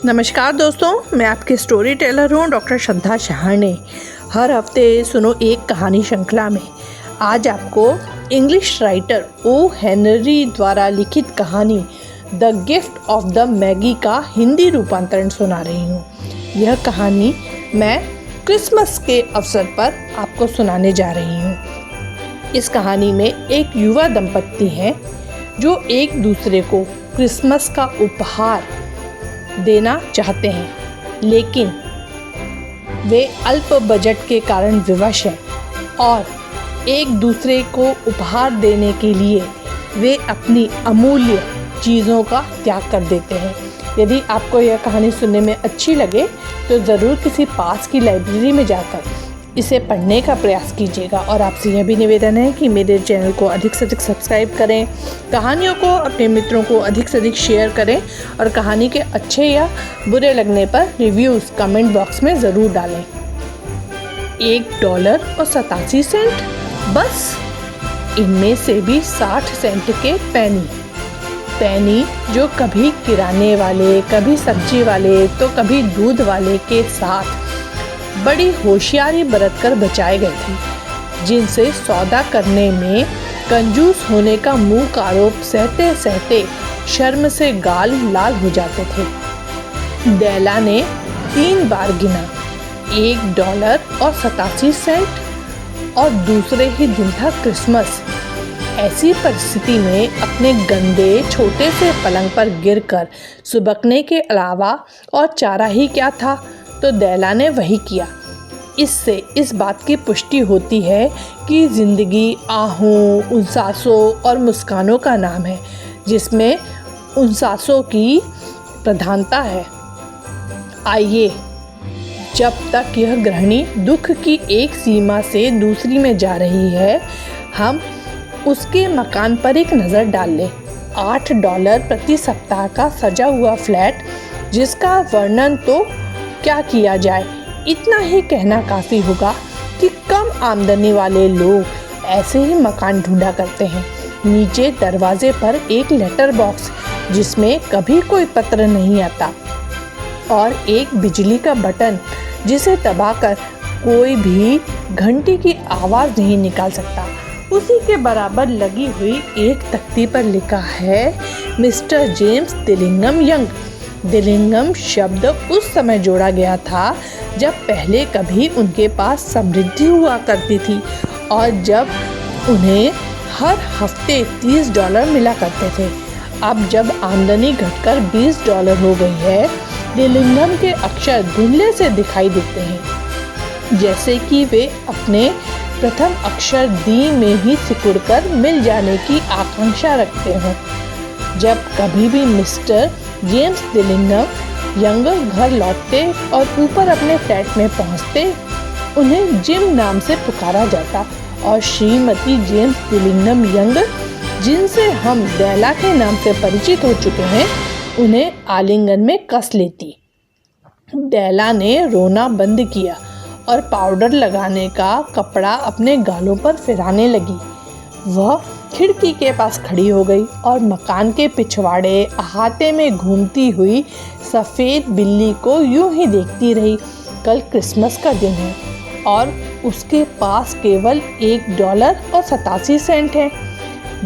नमस्कार दोस्तों, मैं आपकी स्टोरी टेलर हूँ डॉक्टर श्रद्धा शहाणे। हर हफ्ते सुनो एक कहानी श्रृंखला में आज आपको इंग्लिश राइटर ओ हेनरी द्वारा लिखित कहानी the gift of the Maggi का हिंदी रूपांतरण सुना रही हूँ। यह कहानी मैं क्रिसमस के अवसर पर आपको सुनाने जा रही हूँ। इस कहानी में एक युवा दंपत्ति हैं जो एक दूसरे को क्रिसमस का उपहार देना चाहते हैं, लेकिन वे अल्प बजट के कारण विवश हैं और एक दूसरे को उपहार देने के लिए वे अपनी अमूल्य चीज़ों का त्याग कर देते हैं। यदि आपको यह कहानी सुनने में अच्छी लगे तो ज़रूर किसी पास की लाइब्रेरी में जाकर इसे पढ़ने का प्रयास कीजिएगा। और आपसे यह भी निवेदन है कि मेरे चैनल को अधिक से अधिक सब्सक्राइब करें, कहानियों को अपने मित्रों को अधिक से अधिक शेयर करें और कहानी के अच्छे या बुरे लगने पर रिव्यूज़ कमेंट बॉक्स में ज़रूर डालें। $1.87 बस, इनमें से भी 60 सेंट के पैनी जो कभी किराने वाले, कभी सब्जी वाले तो कभी दूध वाले के साथ बड़ी होशियारी बरतकर बचाए गए थे, जिनसे सौदा करने में कंजूस होने का मुंह का आरोप सहते सहते शर्म से गाल लाल हो जाते थे। डेला ने 3 बार गिना, $1.87 और दूसरे ही दिन था क्रिसमस। ऐसी परिस्थिति में अपने गंदे छोटे से पलंग पर गिरकर सुबकने के अलावा और चारा ही क्या था, तो डेला ने वही किया। इससे इस बात की पुष्टि होती है कि ज़िंदगी आहों, उनसासों और मुस्कानों का नाम है, जिसमें उनसासों की प्रधानता है। आइए, जब तक यह गृहिणी दुख की एक सीमा से दूसरी में जा रही है, हम उसके मकान पर एक नज़र डाल लें। $8 प्रति सप्ताह का सजा हुआ फ्लैट, जिसका वर्णन तो क्या किया जाए। इतना ही कहना काफ़ी होगा कि कम आमदनी वाले लोग ऐसे ही मकान ढूंढा करते हैं। नीचे दरवाजे पर एक लेटर बॉक्स जिसमें कभी कोई पत्र नहीं आता और एक बिजली का बटन जिसे दबाकर कोई भी घंटी की आवाज़ नहीं निकाल सकता। उसी के बराबर लगी हुई एक तख्ती पर लिखा है मिस्टर जेम्स दिलिंगम यंग। दिलिंगम शब्द उस समय जोड़ा गया था जब पहले कभी उनके पास समृद्धि हुआ करती थी और जब उन्हें हर हफ्ते $30 मिला करते थे। अब जब आमदनी घटकर $20 हो गई है, दिलिंगम के अक्षर धुंधले से दिखाई देते हैं, जैसे कि वे अपने प्रथम अक्षर दी में ही सिकुड़कर मिल जाने की आकांक्षा रखते हों। जब कभी भी मिस्टर जेम्स दिलिंगम यंग घर लौटते और ऊपर अपने फ्लैट में पहुंचते, उन्हें जिम नाम से पुकारा जाता और श्रीमती जेम्स दिलिंगम यंग, जिनसे हम डेला के नाम से परिचित हो चुके हैं, उन्हें आलिंगन में कस लेती। डेला ने रोना बंद किया और पाउडर लगाने का कपड़ा अपने गालों पर फिराने लगी। वह खिड़की के पास खड़ी हो गई और मकान के पिछवाड़े अहाते में घूमती हुई सफ़ेद बिल्ली को यूं ही देखती रही। कल क्रिसमस का दिन है और उसके पास केवल $1.87 है,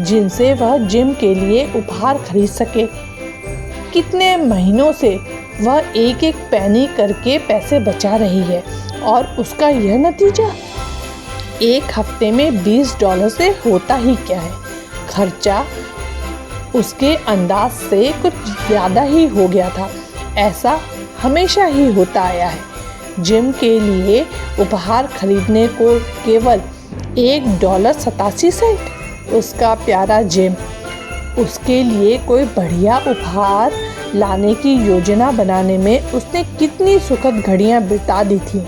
जिनसे वह जिम के लिए उपहार खरीद सके। कितने महीनों से वह एक एक पैनी करके पैसे बचा रही है और उसका यह नतीजा, एक हफ्ते में $20 से होता ही क्या है। खर्चा उसके अंदाज से कुछ ज़्यादा ही हो गया था। ऐसा हमेशा ही होता आया है। जिम के लिए उपहार खरीदने को केवल $1.87, उसका प्यारा जिम। उसके लिए कोई बढ़िया उपहार लाने की योजना बनाने में उसने कितनी सुखद घड़ियां बिता दी थी।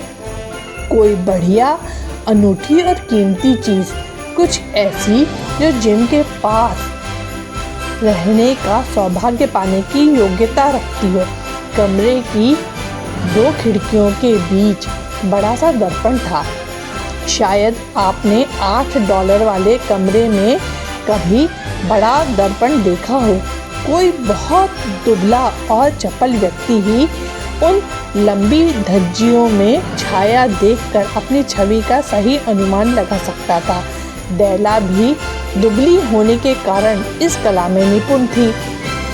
कोई बढ़िया, अनूठी और कीमती चीज़, कुछ ऐसी जो जिम के पास रहने का सौभाग्य पाने की योग्यता रखती हो। कमरे की 2 खिड़कियों के बीच बड़ा सा दर्पण था। शायद आपने $8 वाले कमरे में कभी बड़ा दर्पण देखा हो। कोई बहुत दुबला और चपल व्यक्ति ही उन लंबी धज्जियों में छाया देखकर अपनी छवि का सही अनुमान लगा सकता था। दैला भी दुबली होने के कारण इस कला में निपुण थी।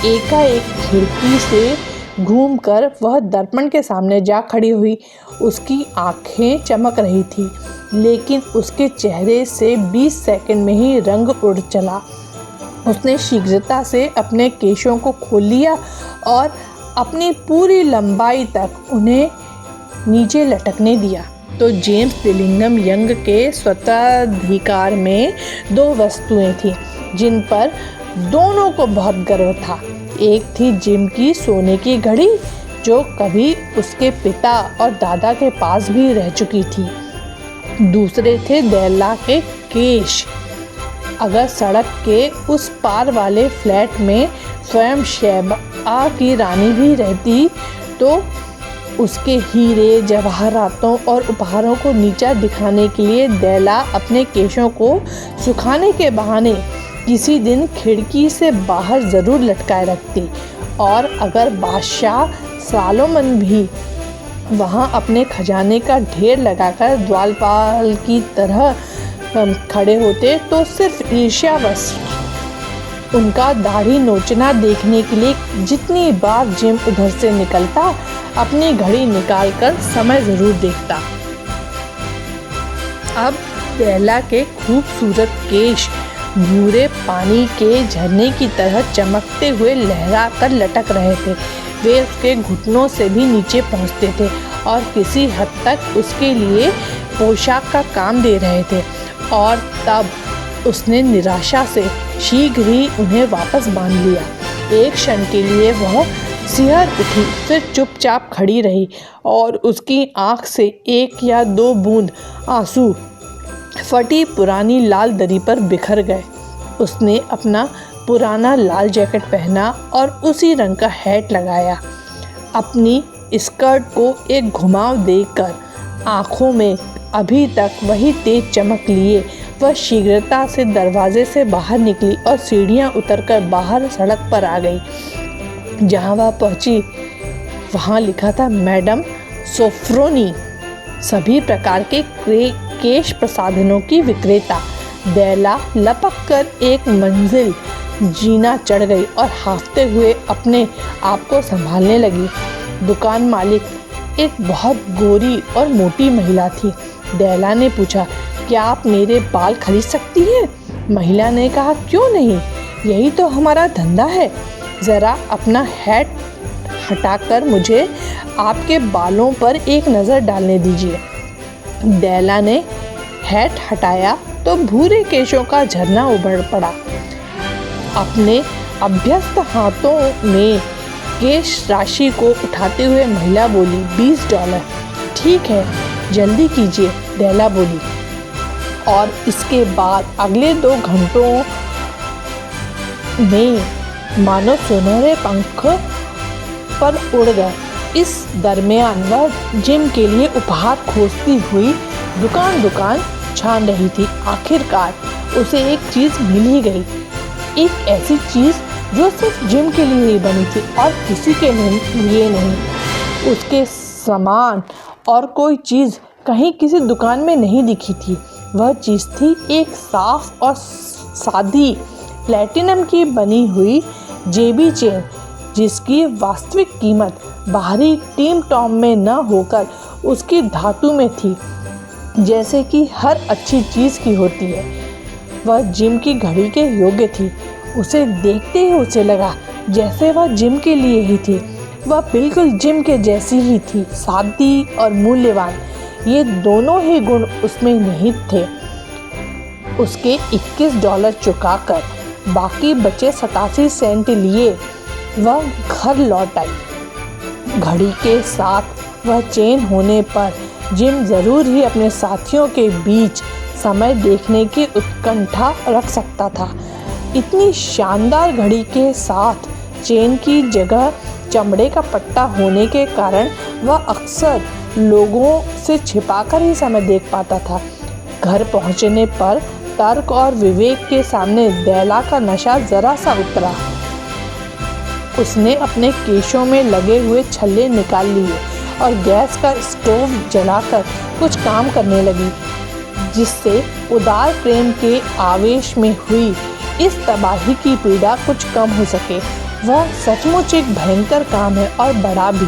एकाएक खिड़की से घूमकर वह दर्पण के सामने जा खड़ी हुई। उसकी आंखें चमक रही थी, लेकिन उसके चेहरे से 20 सेकंड में ही रंग उड़ चला। उसने शीघ्रता से अपने केशों को खोल लिया और अपनी पूरी लंबाई तक उन्हें नीचे लटकने दिया। तो जेम्स बिलिंघम यंग के स्वत्वाधिकार में 2 वस्तुएं थीं जिन पर दोनों को बहुत गर्व था। एक थी जिम की सोने की घड़ी, जो कभी उसके पिता और दादा के पास भी रह चुकी थी। दूसरे थे दैला के केश। अगर सड़क के उस पार वाले फ्लैट में स्वयं शैबा की रानी भी रहती तो उसके हीरे, जवाहरातों और उपहारों को नीचा दिखाने के लिए दैला अपने केशों को सुखाने के बहाने किसी दिन खिड़की से बाहर ज़रूर लटकाए रखती। और अगर बादशाह सालोमन भी वहाँ अपने खजाने का ढेर लगाकर द्वारपाल की तरह खड़े होते तो सिर्फ ईर्ष्यावश उनका दाढ़ी नोचना देखने के लिए जितनी बार जिम उधर से निकलता, अपनी घड़ी निकालकर समय ज़रूर देखता। अब दैला के खूबसूरत केश भूरे पानी के झरने की तरह चमकते हुए लहरा कर लटक रहे थे। वे उसके घुटनों से भी नीचे पहुंचते थे और किसी हद तक उसके लिए पोशाक का काम दे रहे थे। और तब उसने निराशा से शीघ्र ही उन्हें वापस बांध लिया। एक क्षण के लिए वह सिहर उठी, फिर चुपचाप खड़ी रही और उसकी आंख से 1 या 2 बूंद आंसू फटी पुरानी लाल दरी पर बिखर गए। उसने अपना पुराना लाल जैकेट पहना और उसी रंग का हैट लगाया। अपनी स्कर्ट को एक घुमाव देकर आँखों में अभी तक वही तेज चमक लिए वह शीघ्रता से दरवाजे से बाहर निकली और सीढ़ियाँ उतरकर बाहर सड़क पर आ गई। जहाँ वह पहुँची वहाँ लिखा था मैडम सोफ्रोनी, सभी प्रकार के केश प्रसाधनों की विक्रेता। दैला लपक कर एक मंजिल जीना चढ़ गई और हाँफते हुए अपने आप को संभालने लगी। दुकान मालिक एक बहुत गोरी और मोटी महिला थी। दैला ने पूछा, क्या आप मेरे बाल खरीद सकती हैं? महिला ने कहा, क्यों नहीं, यही तो हमारा धंधा है। ज़रा अपना हैट हटाकर मुझे आपके बालों पर एक नज़र डालने दीजिए। दैला ने हैट हटाया तो भूरे केशों का झरना उभर पड़ा। अपने अभ्यस्त हाथों में केश राशि को उठाते हुए महिला बोली, $20। ठीक है, जल्दी कीजिए, दैला बोली। और इसके बाद अगले 2 घंटों में मानो सुनहरे पंख पर उड़ गए। इस दरमियान वह जिम के लिए उपहार खोजती हुई दुकान दुकान छान रही थी। आखिरकार उसे एक चीज़ मिल ही गई, एक ऐसी चीज़ जो सिर्फ जिम के लिए ही बनी थी और किसी के लिए नहीं। उसके समान और कोई चीज़ कहीं किसी दुकान में नहीं दिखी थी। वह चीज़ थी एक साफ और सादी प्लैटिनम की बनी हुई जेबी चेन, जिसकी वास्तविक कीमत बाहरी टीम टॉम में न होकर उसकी धातु में थी, जैसे कि हर अच्छी चीज़ की होती है। वह जिम की घड़ी के योग्य थी। उसे देखते ही उसे लगा जैसे वह जिम के लिए ही थी। वह बिल्कुल जिम के जैसी ही थी, सादी और मूल्यवान। ये दोनों ही गुण उसमें निहित थे। उसके $21 चुकाकर बाकी बचे 87 सेंट लिए वह घर लौट आई। घड़ी के साथ वह चेन होने पर जिम ज़रूर ही अपने साथियों के बीच समय देखने की उत्कंठा रख सकता था। इतनी शानदार घड़ी के साथ चेन की जगह चमड़े का पट्टा होने के कारण वह अक्सर लोगों से छिपाकर ही समय देख पाता था। घर पहुंचने पर तर्क और विवेक के सामने दैला का नशा ज़रा सा उतरा। उसने अपने केशों में लगे हुए छल्ले निकाल लिए और गैस का स्टोव जलाकर कुछ काम करने लगी, जिससे उदार प्रेम के आवेश में हुई इस तबाही की पीड़ा कुछ कम हो सके। वह सचमुच एक भयंकर काम है और बड़ा भी।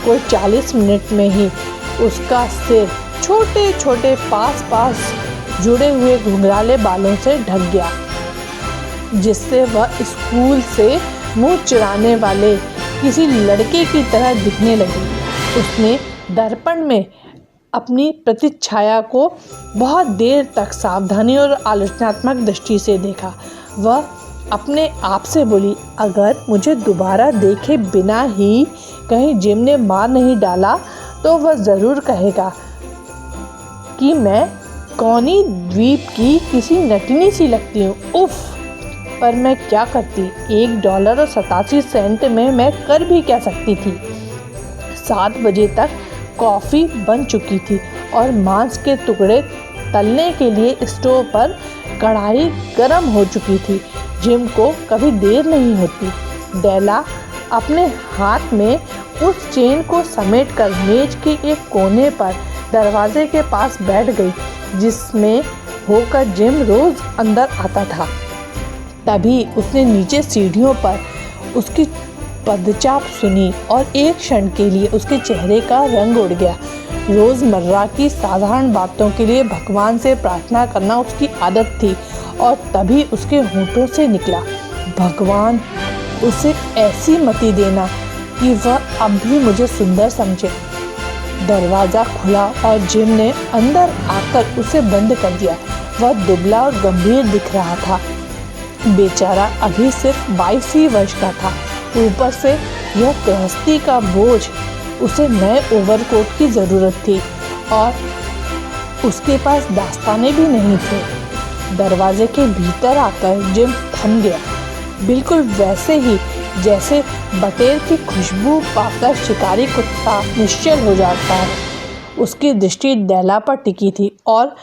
कोई 40 मिनट में ही उसका सिर छोटे छोटे पास जुड़े हुए घुंघराले बालों से ढक गया, जिससे वह स्कूल से मुंह चिढ़ाने वाले किसी लड़के की तरह दिखने लगी। उसने दर्पण में अपनी प्रतिच्छाया को बहुत देर तक सावधानी और आलोचनात्मक दृष्टि से देखा। वह अपने आप से बोली, अगर मुझे दोबारा देखे बिना ही कहीं जिम ने मार नहीं डाला तो वह ज़रूर कहेगा कि मैं कौनी द्वीप की किसी नटनी सी लगती हूँ। उफ़, पर मैं क्या करती, $1.87 में मैं कर भी क्या सकती थी। 7 बजे तक कॉफ़ी बन चुकी थी और मांस के टुकड़े तलने के लिए स्टोव पर कढ़ाई गर्म हो चुकी थी। जिम को कभी देर नहीं होती। डेला अपने हाथ में उस चेन को समेटकर मेज के एक कोने पर दरवाजे के पास बैठ गई, जिसमें होकर जिम रोज अंदर आता था। तभी उसने नीचे सीढ़ियों पर उसकी पदचाप सुनी और एक क्षण के लिए उसके चेहरे का रंग उड़ गया। रोज़मर्रा की साधारण बातों के लिए भगवान से प्रार्थना करना उसकी आदत थी और तभी उसके होंठों से निकला, भगवान उसे ऐसी मति देना कि वह अब भी मुझे सुंदर समझे। दरवाज़ा खुला और जिम ने अंदर आकर उसे बंद कर दिया। वह दुबला और गंभीर दिख रहा था। बेचारा अभी सिर्फ 22 ही वर्ष का था। ऊपर से यह गृहस्थी का बोझ, उसे नए ओवरकोट की ज़रूरत थी और उसके पास दास्ताने भी नहीं थे। दरवाजे के भीतर आकर जिम थम गया, बिल्कुल वैसे ही जैसे बटेर की खुशबू पाकर शिकारी कुत्ता निश्चल हो जाता है। उसकी दृष्टि डेला पर टिकी थी और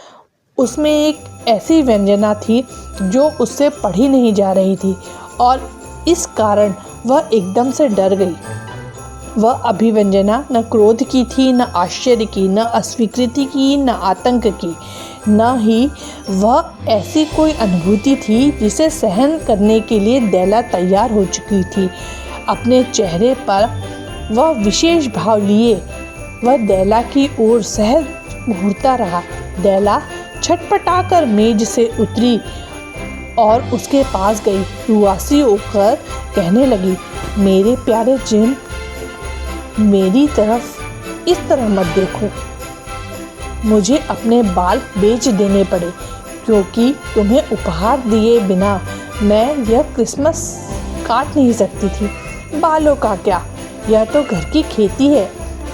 उसमें एक ऐसी व्यंजना थी जो उससे पढ़ी नहीं जा रही थी और इस कारण वह एकदम से डर गई। वह अभिव्यंजना न क्रोध की थी, न आश्चर्य की, न अस्वीकृति की, न आतंक की, न ही वह ऐसी कोई अनुभूति थी जिसे सहन करने के लिए डेला तैयार हो चुकी थी। अपने चेहरे पर वह विशेष भाव लिए वह डेला की ओर सहज घूरता रहा। डेला छटपटाकर मेज से उतरी और उसके पास गई, रुआसी होकर कहने लगी, मेरे प्यारे जिम, मेरी तरफ इस तरह मत देखो। मुझे अपने बाल बेच देने पड़े क्योंकि तुम्हें उपहार दिए बिना मैं यह क्रिसमस काट नहीं सकती थी। बालों का क्या, यह तो घर की खेती है,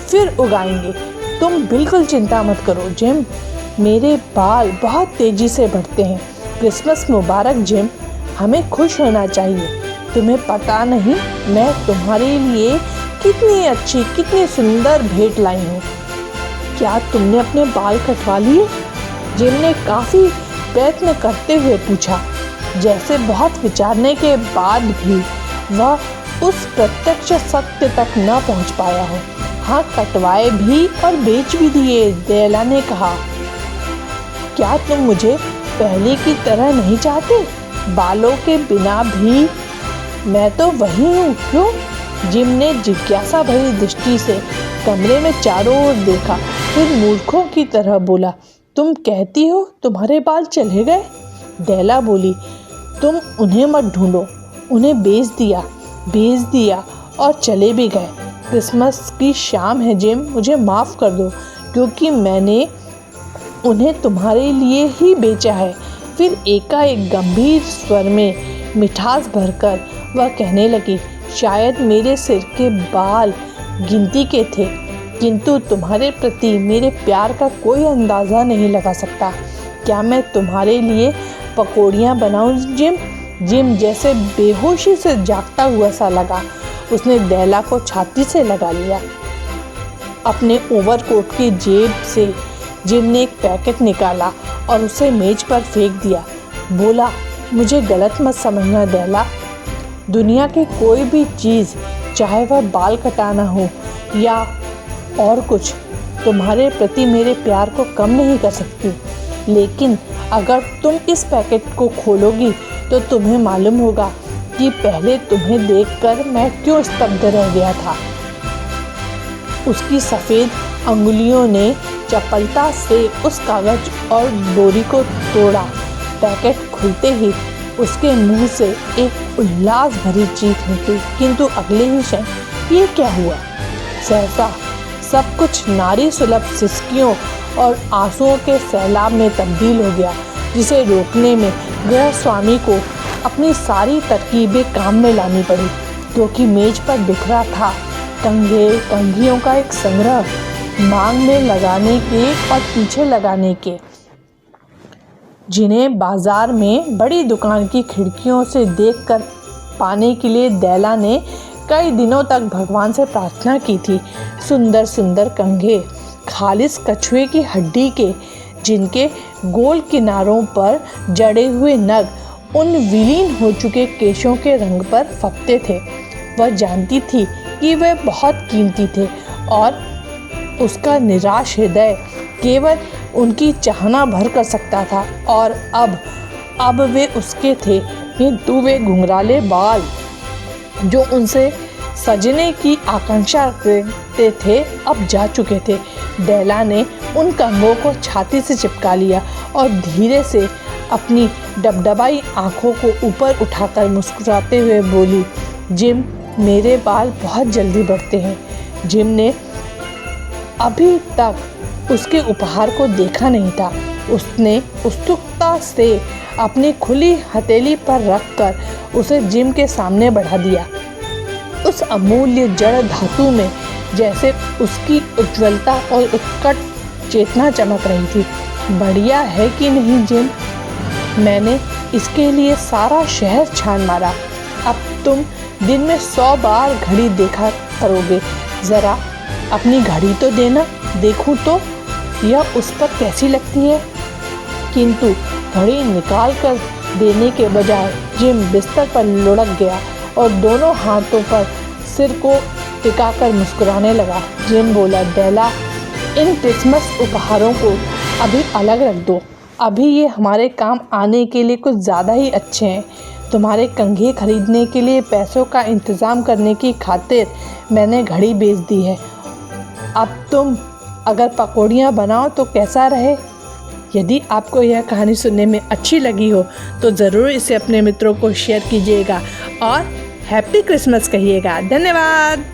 फिर उगाएंगे। तुम बिल्कुल चिंता मत करो जिम, मेरे बाल बहुत तेज़ी से बढ़ते हैं। क्रिसमस मुबारक जिम, हमें खुश होना चाहिए। तुम्हें पता नहीं मैं तुम्हारे लिए कितनी अच्छी, कितनी सुंदर भेंट लाई हूँ। क्या तुमने अपने बाल कटवा लिए? जिम ने काफ़ी प्रयत्न करते हुए पूछा, जैसे बहुत विचारने के बाद भी वह उस प्रत्यक्ष सत्य तक न पहुँच पाया हो। हाँ, कटवाए भी और बेच भी दिए, डेला ने कहा। क्या तुम मुझे पहले की तरह नहीं चाहते? बालों के बिना भी मैं तो वही हूँ, क्यों? जिम ने जिज्ञासा भरी दृष्टि से कमरे में चारों ओर देखा, फिर मूर्खों की तरह बोला, तुम कहती हो तुम्हारे बाल चले गए? डेला बोली, तुम उन्हें मत ढूंढो, उन्हें बेच दिया और चले भी गए। क्रिसमस की शाम है जिम, मुझे माफ़ कर दो क्योंकि मैंने उन्हें तुम्हारे लिए ही बेचा है। फिर एकाएक गंभीर स्वर में मिठास भरकर वह कहने लगी, शायद मेरे सिर के बाल गिनती के थे, किंतु तुम्हारे प्रति मेरे प्यार का कोई अंदाज़ा नहीं लगा सकता। क्या मैं तुम्हारे लिए पकौड़ियाँ बनाऊँ जिम? जिम जैसे बेहोशी से जागता हुआ सा लगा। उसने डेला को छाती से लगा लिया। अपने ओवरकोट की जेब से जिम ने एक पैकेट निकाला और उसे मेज पर फेंक दिया। बोला, मुझे गलत मत समझना डेला, दुनिया की कोई भी चीज़, चाहे वह बाल कटाना हो या और कुछ, तुम्हारे प्रति मेरे प्यार को कम नहीं कर सकती। लेकिन अगर तुम इस पैकेट को खोलोगी तो तुम्हें मालूम होगा कि पहले तुम्हें देखकर मैं क्यों स्तब्ध रह गया था। उसकी सफ़ेद अंगुलियों ने चपलता से उस कागज और डोरी को तोड़ा। पैकेट खुलते ही उसके मुंह से एक उल्लास भरी चीख निकली, किंतु अगले ही क्षण ये क्या हुआ? सहसा सब कुछ नारी सुलभ सिसकियों और आंसुओं के सैलाब में तब्दील हो गया, जिसे रोकने में गृह स्वामी को अपनी सारी तरकीबें काम में लानी पड़ी, क्योंकि मेज पर बिखरा था कंघे कंघियों का एक संग्रह, मांग में लगाने के और पीछे लगाने के, जिन्हें बाजार में बड़ी दुकान की खिड़कियों से देखकर पाने के लिए दैला ने कई दिनों तक भगवान से प्रार्थना की थी। सुंदर सुंदर कंघे, खालिस कछुए की हड्डी के, जिनके गोल किनारों पर जड़े हुए नग उन विलीन हो चुके केशों के रंग पर फपते थे। वह जानती थी कि वे बहुत कीमती थे और उसका निराश हृदय केवल उनकी चाहना भर कर सकता था। और अब वे उसके थे, किंतु वे घुंघराले बाल जो उनसे सजने की आकांक्षा करते थे अब जा चुके थे। दैला ने उन कंघों को छाती से चिपका लिया और धीरे से अपनी डबडबाई आंखों को ऊपर उठाकर मुस्कुराते हुए बोली, जिम, मेरे बाल बहुत जल्दी बढ़ते हैं। जिम ने अभी तक उसके उपहार को देखा नहीं था। उसने उत्सुकता से अपनी खुली हथेली पर रखकर उसे जिम के सामने बढ़ा दिया। उस अमूल्य जड़ धातु में जैसे उसकी उज्ज्वलता और उत्कट चेतना चमक रही थी। बढ़िया है कि नहीं जिम? मैंने इसके लिए सारा शहर छान मारा। अब तुम दिन में 100 बार घड़ी देखा करोगे। ज़रा अपनी घड़ी तो देना, देखूं तो यह उस पर कैसी लगती है। किंतु घड़ी निकाल कर देने के बजाय जिम बिस्तर पर लुढ़क गया और दोनों हाथों पर सिर को टिकाकर मुस्कुराने लगा। जिम बोला, दैला, इन क्रिसमस उपहारों को अभी अलग रख दो। अभी ये हमारे काम आने के लिए कुछ ज़्यादा ही अच्छे हैं। तुम्हारे कंघे खरीदने के लिए पैसों का इंतज़ाम करने की खातिर मैंने घड़ी बेच दी है। अब तुम अगर पकौड़ियाँ बनाओ तो कैसा रहे? यदि आपको यह कहानी सुनने में अच्छी लगी हो तो ज़रूर इसे अपने मित्रों को शेयर कीजिएगा और हैप्पी क्रिसमस कहिएगा। धन्यवाद।